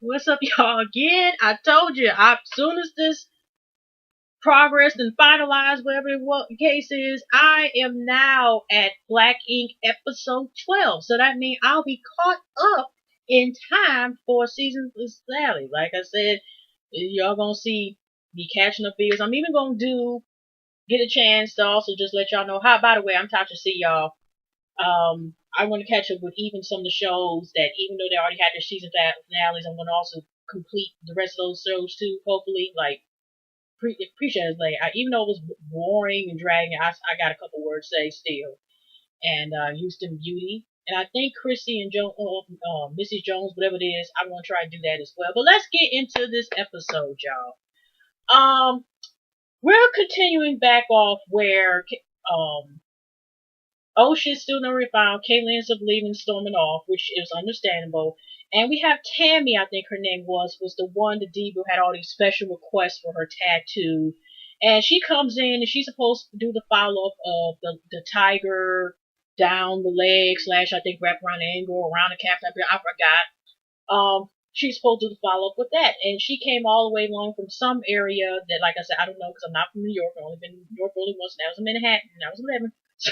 What's up, y'all? Again, I told you, as soon as this progressed and finalized, whatever the case is, I am now at Black Ink episode 12. So that means I'll be caught up in time for season finale. Like I said, y'all gonna see me catching up videos. I'm even gonna get a chance to also just let y'all know how. By the way, I'm tired to see y'all. I want to catch up with even some of the shows that, even though they already had their season finales, I'm going to also complete the rest of those shows too. Hopefully, like appreciate it. Like even though it was boring and dragging, I got a couple words to say still. And Houston Beauty, and I think Chrissy and Missy Jones, whatever it is, I'm going to try to do that as well. But let's get into this episode, y'all. We're continuing back off where oh, she's still nowhere found. Kayla ends up leaving, storming off, which is understandable. And we have Tammy, I think her name was the one, the diva who had all these special requests for her tattoo. And she comes in and she's supposed to do the follow up of the tiger down the leg slash I think wrap around the ankle, around the calf. I forgot. She's supposed to follow up with that, and she came all the way along from some area that, like I said, I don't know because I'm not from New York. I've only been in New York only once, and that was in Manhattan, and I was 11. So,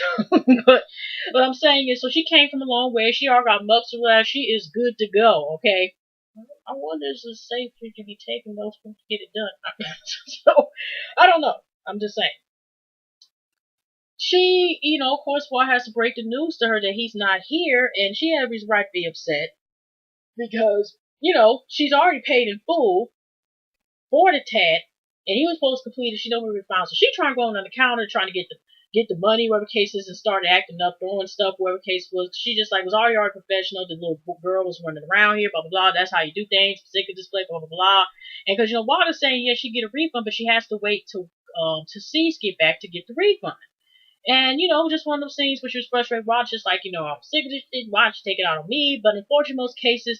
but what I'm saying is, so she came from a long way. She already got mups around. She is good to go. Okay. I wonder if it's safe for you to be taking those to get it done. So I don't know. I'm just saying. She, of course, Walt has to break the news to her that he's not here, and she has every right to be upset because, she's already paid in full for the tat, and he was supposed to complete it. She don't really found. So she trying to go on the counter, trying to get the money, whatever case is, and started acting up, throwing stuff, whatever case was. She just like was already professional. The little girl was running around here, blah blah blah. That's how you do things. Sticker display, blah blah blah. And because Walter's saying yeah, she get a refund, but she has to wait to C's get back to get the refund. And, just one of those things which was frustrating. Watch just like, I'm sick of this shit. Watch take it out on me. But unfortunately, most cases,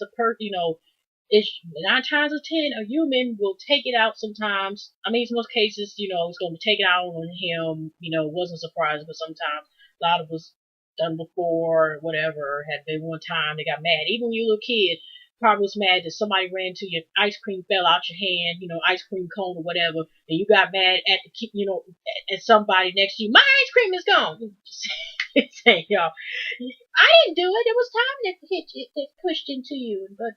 it's 9 times out of 10, a human will take it out sometimes. I mean, in most cases, it's going to take it out on him. Wasn't surprised, but sometimes a lot of us done before, whatever, had been one time, they got mad. Even when you were a little kid, probably was mad that somebody ran into your ice cream, fell out your hand, ice cream cone or whatever, and you got mad at at somebody next to you. My ice cream is gone. Just saying, y'all, I didn't do it. It was time that hit you, that pushed into you, but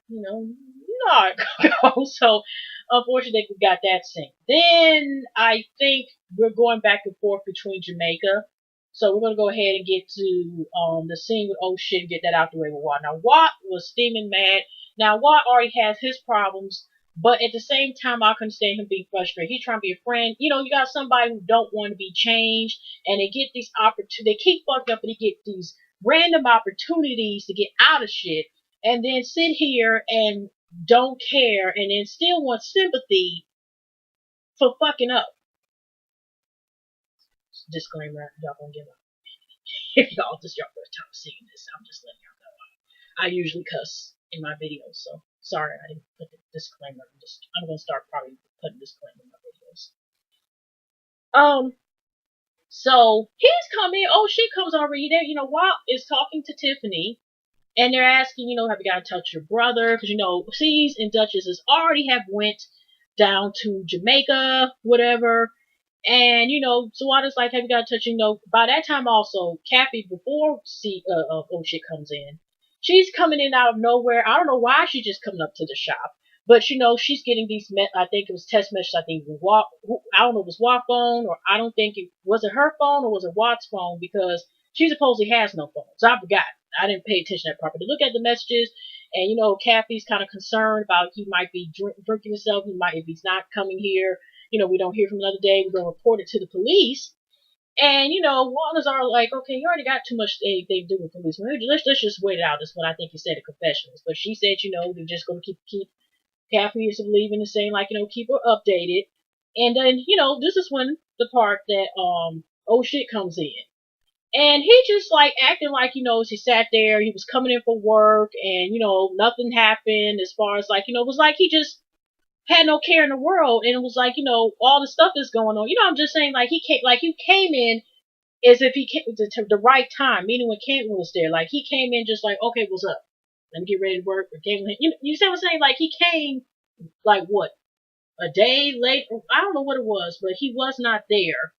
how it goes. So unfortunately, we got that scene. Then I think we're going back and forth between Jamaica. So we're gonna go ahead and get to the scene with oh shit and get that out the way with Watt. Now Watt was steaming mad. Now Watt already has his problems, but at the same time I can understand him being frustrated. He's trying to be a friend. You got somebody who don't want to be changed, and they get these opportunities. They keep fucking up, and they get these random opportunities to get out of shit, and then sit here and don't care, and then still want sympathy for fucking up. Disclaimer: y'all gonna give up. If y'all this is your first time seeing this, I'm just letting y'all know. I usually cuss in my videos, so sorry I didn't put the disclaimer. I'm gonna start probably putting disclaimer in my videos. So he's coming. Oh shit comes already there. Walt is talking to Tiffany, and they're asking, have you got to touch your brother? Because C's and Duchesses already have went down to Jamaica, whatever. And so I just like, have you got to touch? By that time also, Kathy before oh shit comes in, she's coming in out of nowhere. I don't know why she's just coming up to the shop, but she's getting these. I think it was text messages. I think I don't know if it was Watt's phone or I don't think it was her phone or was it Watt's phone because she supposedly has no phone. So I forgot. I didn't pay attention to that properly. Look at the messages, and Kathy's kind of concerned about he might be drinking himself. He might if he's not coming here. We don't hear from another day. We're gonna report it to the police. And Warners are like, okay, you already got too much they do with police. Let's just wait it out. That's what I think he said at confessionals. But she said, they're just gonna keep Kathy is believing and saying like, keep her updated. And then this is when the part that oh shit comes in. And he just like acting like, as he sat there, he was coming in for work and, nothing happened as far as like, it was like he just had no care in the world and it was like, all the stuff is going on. I'm just saying like he came in as if he came to the right time, meaning when Caitlin was there. Like he came in just like, okay, what's up? Let me get ready to work. Or came, you see what I'm saying? Like he came like what a day late. I don't know what it was, but he was not there.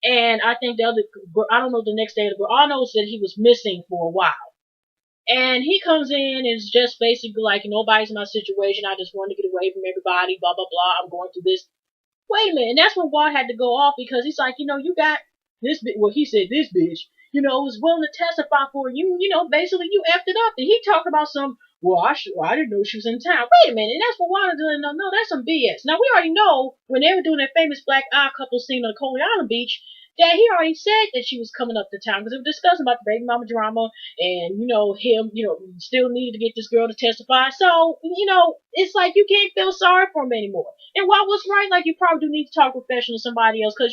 And I think the other, I don't know the next day. All I know is that he was missing for a while. And he comes in and is just basically like, nobody's in my situation. I just want to get away from everybody. Blah blah blah. I'm going through this. Wait a minute. And that's when Walt had to go off because he's like, you got this. Well, he said this bitch, was willing to testify for you. Basically you effed it up. And he talked about some. Well, I didn't know she was in town. Wait a minute. And that's what Walt didn't know. No, that's some BS. Now we already know when they were doing that famous black eye couple scene on Coney Island Beach that he already said that she was coming up to town because they were discussing about the baby mama drama and him still needed to get this girl to testify. So it's like you can't feel sorry for him anymore. And while was right, like you probably do need to talk professional to somebody else because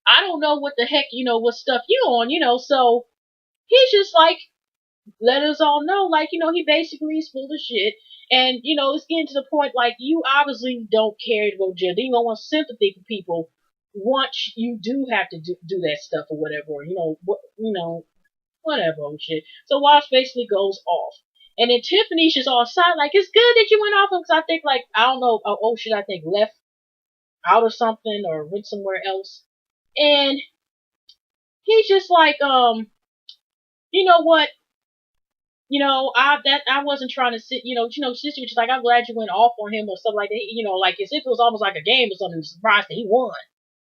I don't know what the heck what stuff you on so he's just like let us all know like he basically is full of shit. And it's getting to the point like you obviously don't care to go to jail. Then you don't want sympathy for people once you do have to do that stuff or whatever. Or, whatever old shit. So Walsh basically goes off. And then Tiffany's just all side like, it's good that you went off because I think like, I don't know, oh shit, I think left out or something or went somewhere else. And he's just like, you know what? I wasn't trying to sit, sister was just like, I'm glad you went off on him or something like that. Like as if it was almost like a game or something, surprised that he won.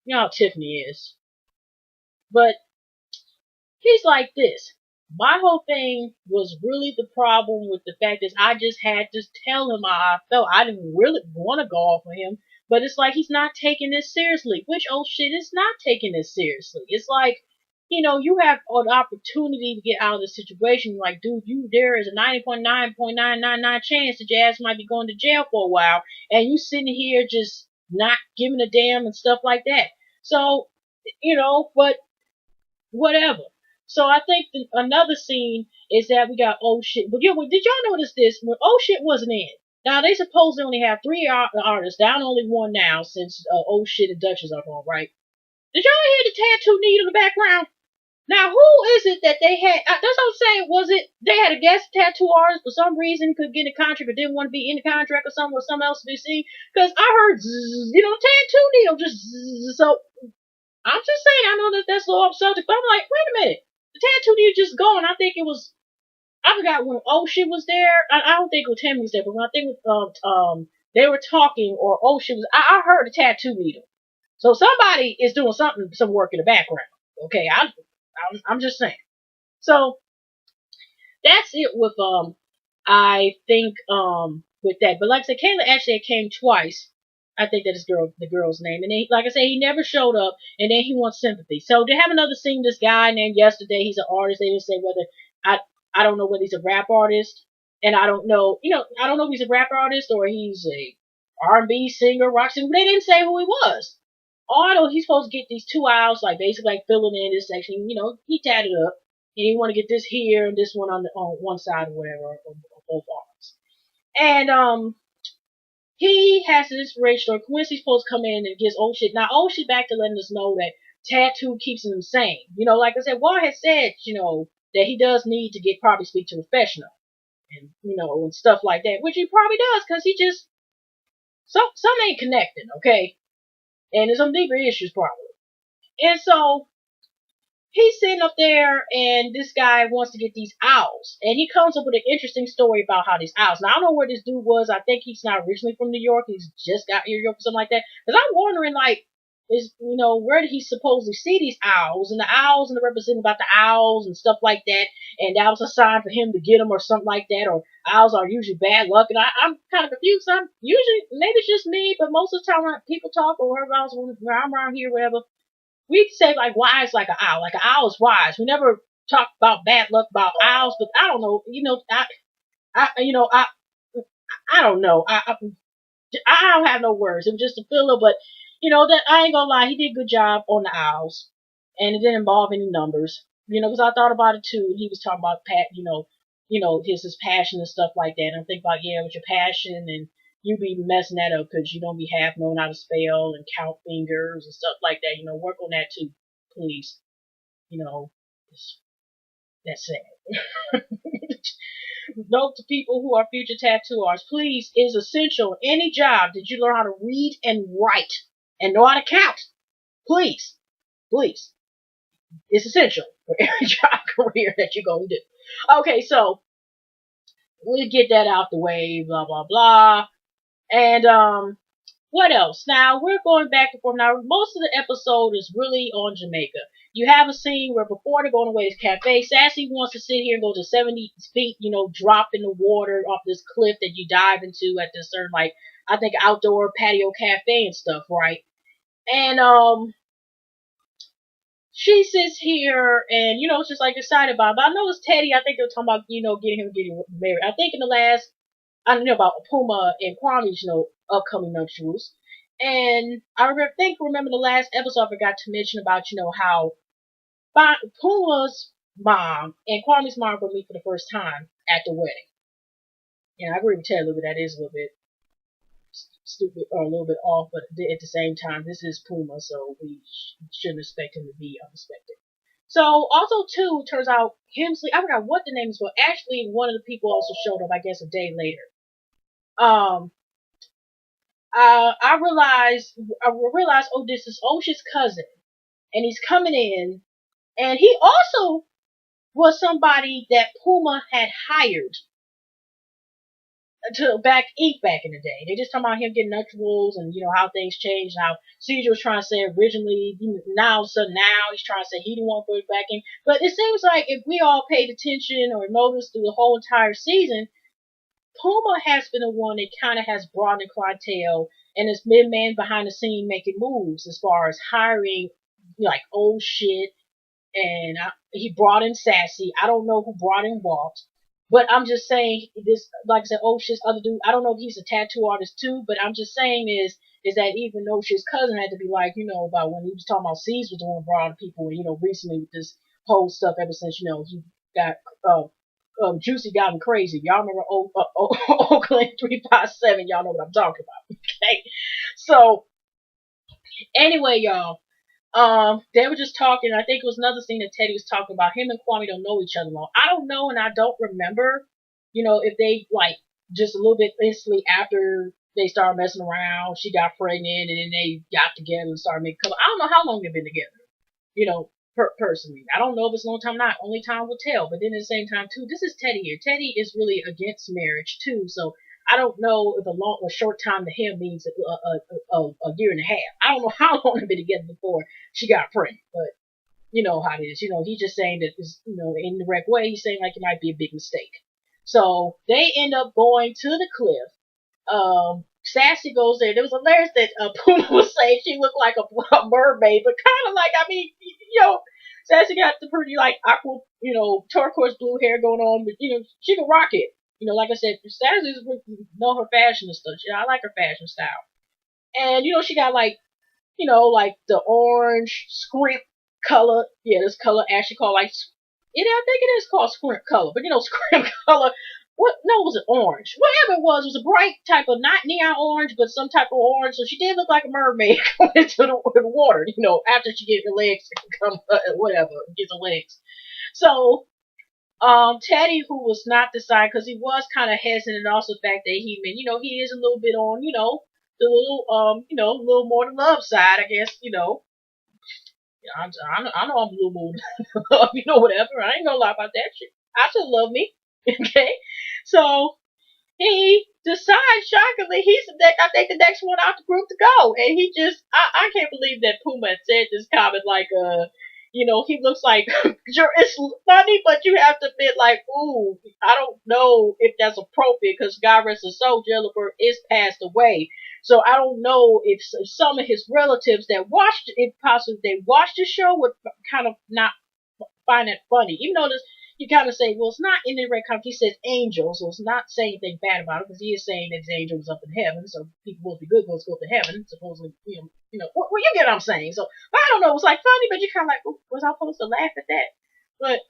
You know how Tiffany is. But he's like this. My whole thing was really the problem with the fact is I just had to tell him how I felt. I didn't really want to go off on him, but it's like he's not taking this seriously, which oh shit is not taking this seriously. It's like, you have an opportunity to get out of the situation. Like, dude, there is a 90.9.999 chance that your ass might be going to jail for a while, and you sitting here just not giving a damn and stuff like that. So, but whatever. So I think another scene is that we got oh shit. But did y'all notice this? When oh shit wasn't in. Now they supposedly only have three artists. Down only one now since oh shit and Duchess are gone, right? Did y'all hear the tattoo needle in the background? Now who is it that they had? That's what I'm saying. Was it they had a guest tattoo artist for some reason could get a contract or didn't want to be in the contract or something or something else to be seen? Because I heard tattoo needle just so. I'm just saying. I know that that's a little off subject, but I'm like, wait a minute. The tattoo needle just gone. I think it was. I forgot when oh shit was there. I don't think it was Tammy was there, but when I think they were talking or oh shit was. I heard a tattoo needle. So somebody is doing some work in the background. Okay, I'm just saying. So that's it with I think with that. But like I said, Kayla actually came twice. I think that is the girl's name. And then, like I said, he never showed up, and then he wants sympathy. So they have another scene. This guy named Yesterday. He's an artist. They didn't say whether I don't know whether he's a rap artist, and I don't know. I don't know if he's a rap artist or he's a R&B singer, rock singer. They didn't say who he was. All I know, he's supposed to get these 2 hours, like basically like filling in this section. He tatted up, and he want to get this here and this one on one side or whatever, or both arms. And he has an inspiration story. Quincy's supposed to come in and gives old shit. Now old shit back to letting us know that tattoo keeps him sane. Like I said, Walt has said, that he does need to probably speak to a professional and and stuff like that, which he probably does because he just some ain't connected, okay, and there's some deeper issues probably. And so he's sitting up there and this guy wants to get these owls. And he comes up with an interesting story about how these owls. Now, I don't know where this dude was. I think he's not originally from New York. He's just got here or something like that. Because I'm wondering, like, where did he supposedly see these owls? And the owls and the representing about the owls and stuff like that. And that was a sign for him to get them or something like that. Or owls are usually bad luck. And I'm kind of confused. I'm usually, maybe it's just me, but most of the time when people talk or wherever else, when I'm around here, whatever, we say like wise like an owl. Like an owl is wise. We never talk about bad luck about owls, but I don't know. I don't know. I don't have no words. It was just a filler, but that I ain't gonna lie, he did a good job on the owls, and it didn't involve any numbers. Because I thought about it too. He was talking about his passion and stuff like that. And I'm thinking about with your passion and you be messing that up because you don't be half knowing how to spell and count fingers and stuff like that. Work on that too, please. That's sad. Note to people who are future tattoo artists, please, it is essential in any job that you learn how to read and write and know how to count. Please, please. It's essential for every job career that you're going to do. Okay, so we'll get that out the way, blah, blah, blah. And, what else? Now, we're going back and forth. Now, most of the episode is really on Jamaica. You have a scene where before they're going away to this cafe, Sassy wants to sit here and go to 70 feet, drop in the water off this cliff that you dive into at this certain, like, I think outdoor patio cafe and stuff, right? And, she sits here and, it's just like excited about it. But I know it's Teddy. I think they're talking about, getting married. I think in the last, I don't know about Puma and Kwame's, upcoming nuptials. And I remember the last episode I forgot to mention about, how Puma's mom and Kwame's mom were meet for the first time at the wedding. And I agree with Ted a little bit. That is a little bit stupid or a little bit off, but at the same time, this is Puma, so we shouldn't expect him to be unexpected. So also too, turns out Hemsley, I forgot what the name is, but actually one of the people also showed up, I guess, a day later. I realized, oh, this is Osh's cousin, and he's coming in, and he also was somebody that Puma had hired to back in the day. They just talking about him getting nuptials and how things changed, how Caesar was trying to say originally, now he's trying to say he didn't want to go back in. But it seems like if we all paid attention or noticed through the whole entire season, Puma has been the one that kind of has brought in clientele and has been man behind the scene making moves as far as hiring like old shit. And he brought in Sassy. I don't know who brought in Walt. But I'm just saying this, like I said, Osh's other dude. I don't know if he's a tattoo artist too, but I'm just saying is that even Osh's cousin had to be like, about when he was talking about C's was doing broad people, and recently with this whole stuff ever since he got Juicy got him crazy. Y'all remember Oakland 357? Y'all know what I'm talking about, okay? So anyway, y'all. They were just talking. I think it was another scene that Teddy was talking about. Him and Kwame don't know each other long. I don't know, and I don't remember, if they like just a little bit instantly after they started messing around, she got pregnant, and then they got together and started making couple. I don't know how long they've been together, personally. I don't know if it's a long time or not. Only time will tell. But then at the same time, too, this is Teddy here. Teddy is really against marriage too, so I don't know if a short time to him means a year and a half. I don't know how long they've been together before she got pregnant, but you know how it is. He's just saying that it's, in the indirect way, he's saying like it might be a big mistake. So they end up going to the cliff. Sassy goes there. There was hilarious that Puma was saying she looked like a mermaid, but kind of like, I mean, Sassy got the pretty like aqua, turquoise blue hair going on, but she can rock it. Like I said, Sassy know her fashion and stuff. I like her fashion style. And she got like, like the orange scrimp color. Yeah, this color actually called like, I think it is called scrimp color, but scrimp color. What? No, it was an orange. Whatever it was a bright type of, not neon orange, but some type of orange. So she did look like a mermaid going into the water, after she gets her legs, whatever, gets her legs. So, Teddy, who was not decided, because he was kind of hesitant, and also the fact that he is a little bit on, the little, a little more the love side, I guess, I know I'm a little more love, whatever. I ain't gonna lie about that shit. I still love me. Okay? So he decides shockingly he's I think the next one out the group to go. And he just I can't believe that Puma had said this comment like he looks like it's funny, but you have to admit like, ooh, I don't know if that's appropriate because God rest his soul, Jennifer is passed away. So I don't know if some of his relatives that watched, if possibly they watched the show, would kind of not find it funny. Even though this, you kind of say, well, it's not in the red comic. He says angel, so it's not saying anything bad about it because he is saying that his angel was up in heaven, so people will be good, go to heaven. Supposedly, well, you get what I'm saying. So I don't know. It's like funny, but you're kind of like, was I supposed to laugh at that? But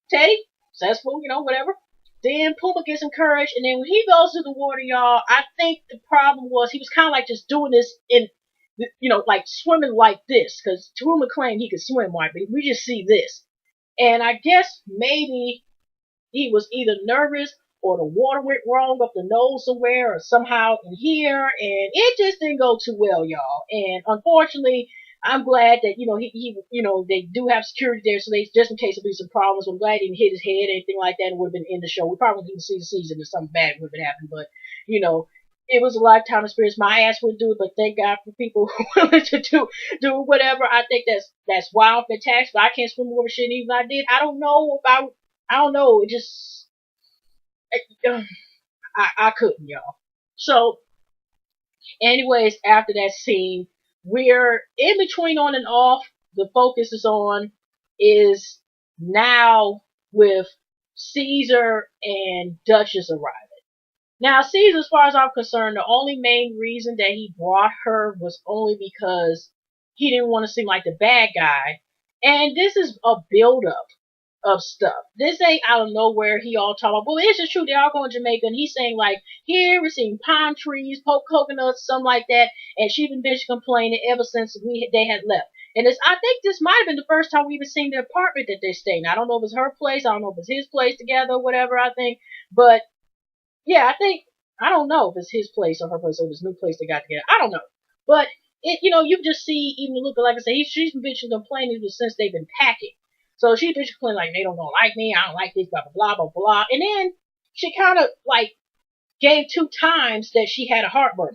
Teddy, successful, whatever. Then Puma gets encouraged, and then when he goes to the water, y'all, I think the problem was he was kind of like just doing this in, like swimming like this, because Puma claimed he could swim, right? But we just see this. And I guess maybe he was either nervous or the water went wrong up the nose somewhere or somehow in here, and it just didn't go too well, y'all. And unfortunately, I'm glad that they do have security there, so they just in case there be some problems. I'm glad he didn't hit his head, anything like that. It would have been in the show. We probably wouldn't even see the season if something bad would have been happening, but you know. It was a lifetime experience. My ass would do it, but thank God for people who are willing to do whatever. I think that's wild, fantastic. But I can't swim over shit. Even if I did, I don't know if I don't know. It just I couldn't, y'all. So, anyways, after that scene, we're in between on and off. The focus is now with Caesar and Duchess arriving. Now, Caesar, as far as I'm concerned, the only main reason that he brought her was only because he didn't want to seem like the bad guy. And this is a build up of stuff. This ain't out of nowhere. He all talking about, well, it's just true. They all going to Jamaica, and he's saying like, here we're seeing palm trees, coconuts, something like that. And she been bitch complaining ever since they had left. And I think this might have been the first time we even seen the apartment that they stayed in. I don't know if it's her place. I don't know if it's his place together, whatever. I think, but yeah, I don't know if it's his place or her place or this new place they got together. I don't know, but you just see even look like I say she's been bitching complaining since they've been packing. So she's bitching complaining like they don't like me, I don't like this, blah blah blah blah blah. And then she kind of like gave 2 times that she had a heartburn.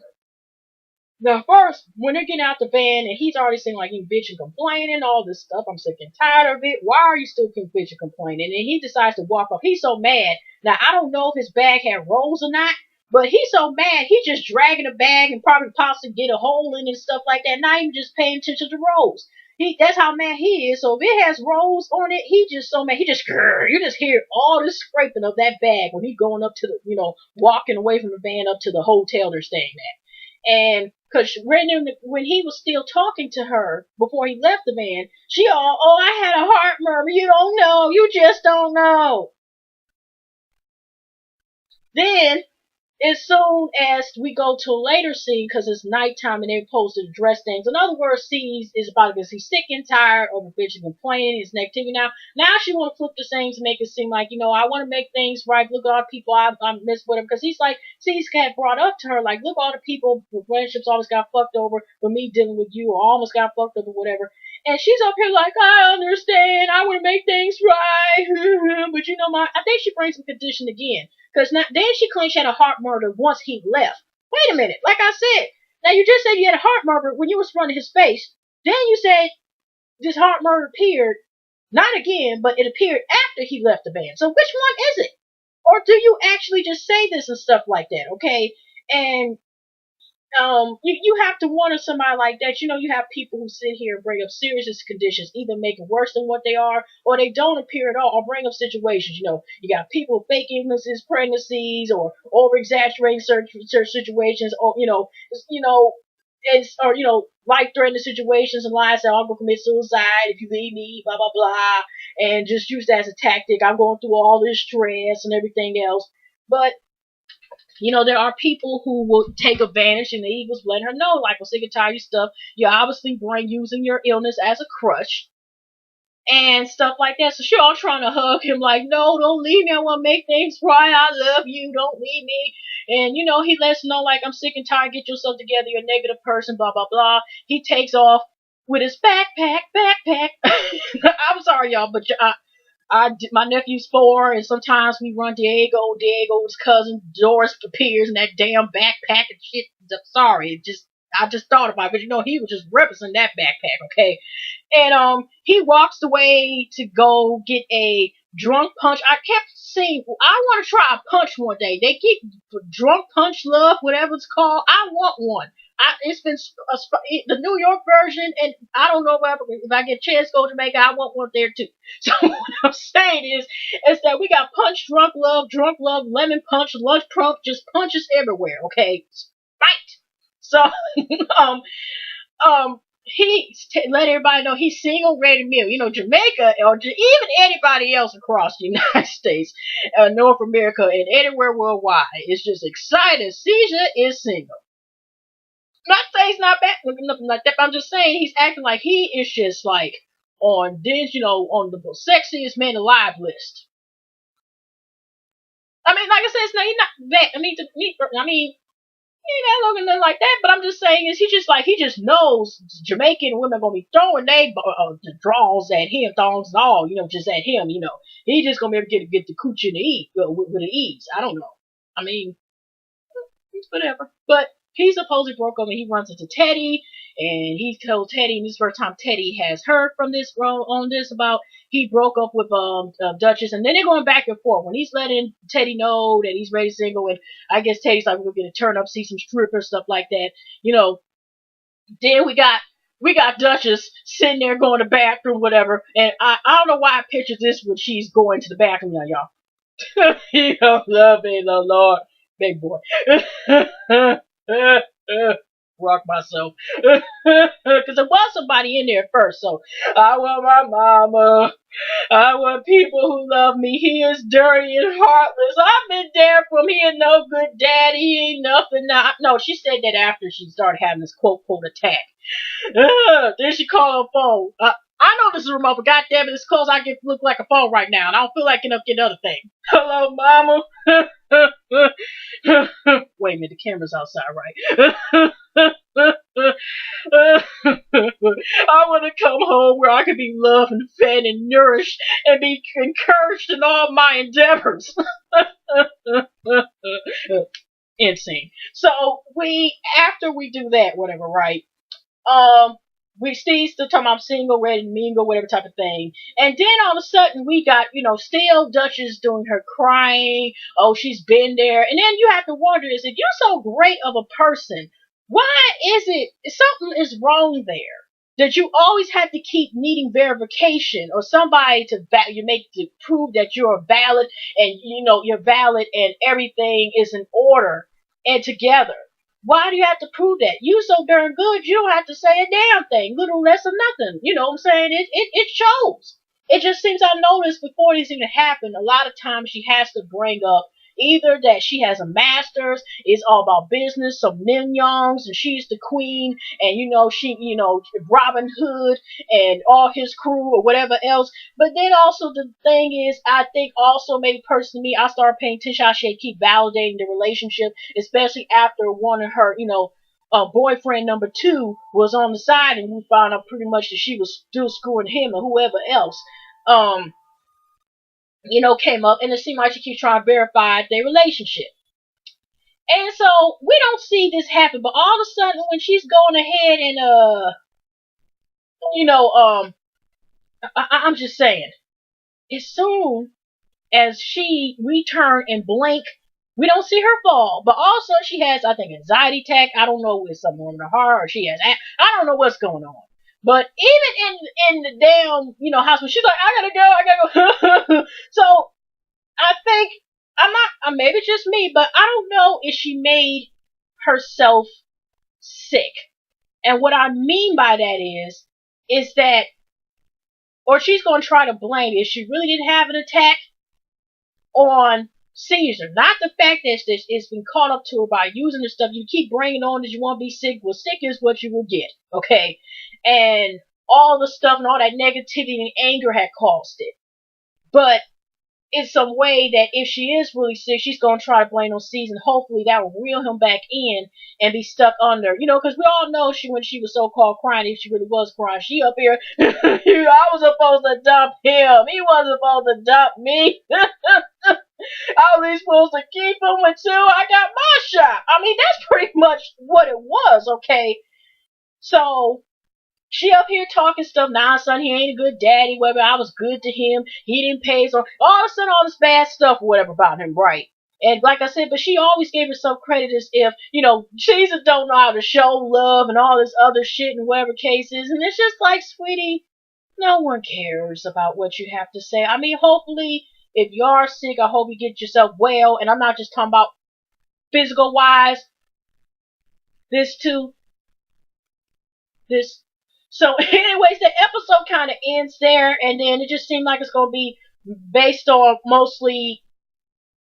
The first, when they're getting out the van and he's already saying like you bitching complaining, all this stuff, I'm sick and tired of it. Why are you still bitching complaining? And he decides to walk off. He's so mad. Now I don't know if his bag had rolls or not, but he's so mad he's just dragging a bag and probably possibly get a hole in it and stuff like that. Not even just paying attention to rolls. That's how mad he is. So if it has rolls on it, he just so mad. He just you just hear all this scraping of that bag when he's going up to the walking away from the van up to the hotel they're staying at. And because when he was still talking to her before he left the van, oh, I had a heart murmur. You don't know. You just don't know. Then as soon as we go to a later scene, because it's nighttime and they're supposed to address things. In other words, C's is about because he's sick and tired of the bitch and complaining, his negativity. Now she want to flip the things to make it seem like, I want to make things right. Look at all the people I miss with him. Because he's like, C's got brought up to her, like, look, all the people, relationships always got fucked over for me dealing with you, or almost got fucked up or whatever. And she's up here like, I understand, I want to make things right. But I think she brings some condition again. Because then she claims she had a heart murmur once he left. Wait a minute. Like I said, now you just said you had a heart murmur when you was running his face. Then you said this heart murmur appeared, not again, but it appeared after he left the band. So which one is it? Or do you actually just say this and stuff like that, okay? And you have to wonder somebody like that. You have people who sit here and bring up serious conditions, either make it worse than what they are, or they don't appear at all, or bring up situations. You got people faking illnesses, pregnancies, or over exaggerating certain situations, or life threatening situations and lies that I'll go commit suicide if you leave me, blah blah blah, and just use that as a tactic. I'm going through all this stress and everything else, but there are people who will take advantage, and the Eagles let her know, like, well, sick and tired of stuff. You're obviously using your illness as a crutch and stuff like that. So she's all trying to hug him, like, no, don't leave me. I want to make things right. I love you. Don't leave me. And, he lets her know, like, I'm sick and tired. Get yourself together. You're a negative person, blah, blah, blah. He takes off with his backpack. I'm sorry, y'all, but my nephew's 4, and sometimes we run Diego's cousin Doris appears in that damn backpack and shit. Sorry, I just thought about it, but he was just representing that backpack, okay? And he walks away to go get a drunk punch. I kept saying, I want to try a punch one day. They get drunk punch love, whatever it's called. I want one. It's been the New York version, and I don't know if I get a chance to go to Jamaica, I want one there too. So what I'm saying is that we got punch, drunk love, lemon punch, lunch punch, just punches everywhere. Okay, fight. So he let everybody know he's single, ready to meal. Jamaica or even anybody else across the United States, North America, and anywhere worldwide is just excited. Caesar is single. Not saying he's not bad, nothing like that, but I'm just saying he's acting like he is just like on this, on the sexiest man alive list. I mean, like I said, it's not, he's not that. I mean, to me, I mean, he ain't that looking nothing like that. But I'm just saying is he just knows Jamaican women gonna be throwing they the draws at him, thongs and all, just at him. He just gonna be able to get the coochie to eat with the ease. I don't know. I mean, whatever. But he supposedly broke up and he runs into Teddy and he told Teddy, and this is the first time Teddy has heard from this on this about he broke up with Duchess, and then they're going back and forth when he's letting Teddy know that he's ready to single, and I guess Teddy's like, we're gonna get a turn up, see some strippers, stuff like that. Then we got Duchess sitting there going to the bathroom, whatever, and I don't know why I picture this when she's going to the bathroom, y'all. You don't love me, the Lord, big boy. Rock myself. Because there was somebody in there first, so I want my mama. I want people who love me. He is dirty and heartless. I've been there from he ain't no good daddy. He ain't nothing. No, she said that after she started having this quote attack. Then she called her phone. I know this is remote, but goddamn it, it's close. I can look like a phone right now, and I don't feel like getting up getting another thing. Hello, mama. Wait a minute, the camera's outside, right? I want to come home where I can be loved and fed and nourished and be encouraged in all my endeavors. Insane. So after we do that, whatever, right? We still talking about single, ready, mingle, whatever type of thing. And then all of a sudden we got, still Duchess doing her crying. Oh, she's been there. And then you have to wonder, is if you're so great of a person, why is it, something is wrong there? That you always have to keep needing verification or somebody to prove that you're valid and, you're valid and everything is in order and together. Why do you have to prove that? You so darn good, you don't have to say a damn thing, little less or nothing. You know what I'm saying? It shows. It just seems I noticed before this even happened, a lot of times she has to bring up either that she has a master's, it's all about business, some mignons, and she's the queen, and Robin Hood and all his crew or whatever else. But then also the thing is, I think also maybe personally, I started paying attention how she keep validating the relationship, especially after one of her, boyfriend number 2 was on the side, and we found out pretty much that she was still screwing him and whoever else. Came up, and it seemed like she keeps trying to verify their relationship. And so we don't see this happen, but all of a sudden when she's going ahead and I'm just saying, as soon as we turn and blink, we don't see her fall. But also she has, I think, anxiety attack. I don't know if it's something wrong with her or she has. I don't know what's going on. But even in the damn hospital, she's like, I gotta go. So I think maybe just me, but I don't know if she made herself sick. And what I mean by that is that, or she's going to try to blame if she really didn't have an attack on Caesar, not the fact that it's been caught up to her by using the stuff. You keep bringing on that you want to be sick. Well, sick is what you will get, okay? And all the stuff and all that negativity and anger had caused it. But it's some way that if she is really sick, she's going to try to blame on Caesar. Hopefully that will reel him back in and be stuck under. Because we all know when she was so-called crying, if she really was crying, she up here, I was supposed to dump him. He wasn't supposed to dump me. I was supposed to keep him until I got my shot. I mean, that's pretty much what it was, okay? So she up here talking stuff. Nah, son, he ain't a good daddy. Whatever. I was good to him. He didn't pay. So all of a sudden, all this bad stuff, whatever about him, right? And like I said, but she always gave herself credit as if, Jesus don't know how to show love and all this other shit and whatever case is. And it's just like, sweetie, no one cares about what you have to say. I mean, hopefully, if you are sick, I hope you get yourself well. And I'm not just talking about physical wise. This too. This. So anyways, the episode kind of ends there, and then it just seemed like it's going to be based on mostly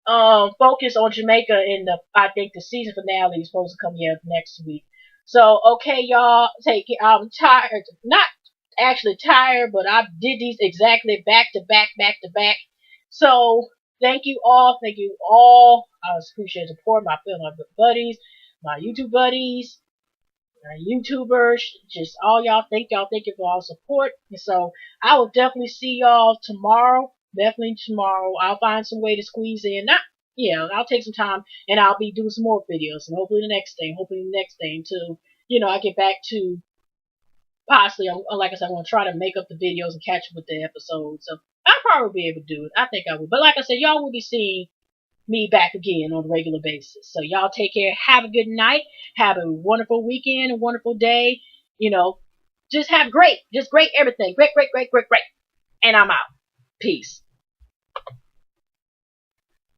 focus on Jamaica I think the season finale is supposed to come here next week. So, okay, y'all, take it. I'm tired. actually tired, but I did these exactly back to back, back to back. So thank you all. Thank you all. I appreciate the support, my fellow buddies, my YouTube buddies, YouTubers, just all y'all. Thank you for all support. And so I will definitely see y'all tomorrow. Definitely tomorrow. I'll find some way to squeeze in. Not, yeah, I'll take some time and I'll be doing some more videos. And hopefully the next thing too. I get back to possibly, like I said, I'm going to try to make up the videos and catch up with the episodes. So I'll probably be able to do it. I think I will. But like I said, y'all will be seeing me back again on a regular basis. So y'all take care. Have a good night. Have a wonderful weekend, a wonderful day. Just have great everything. Great. And I'm out. Peace.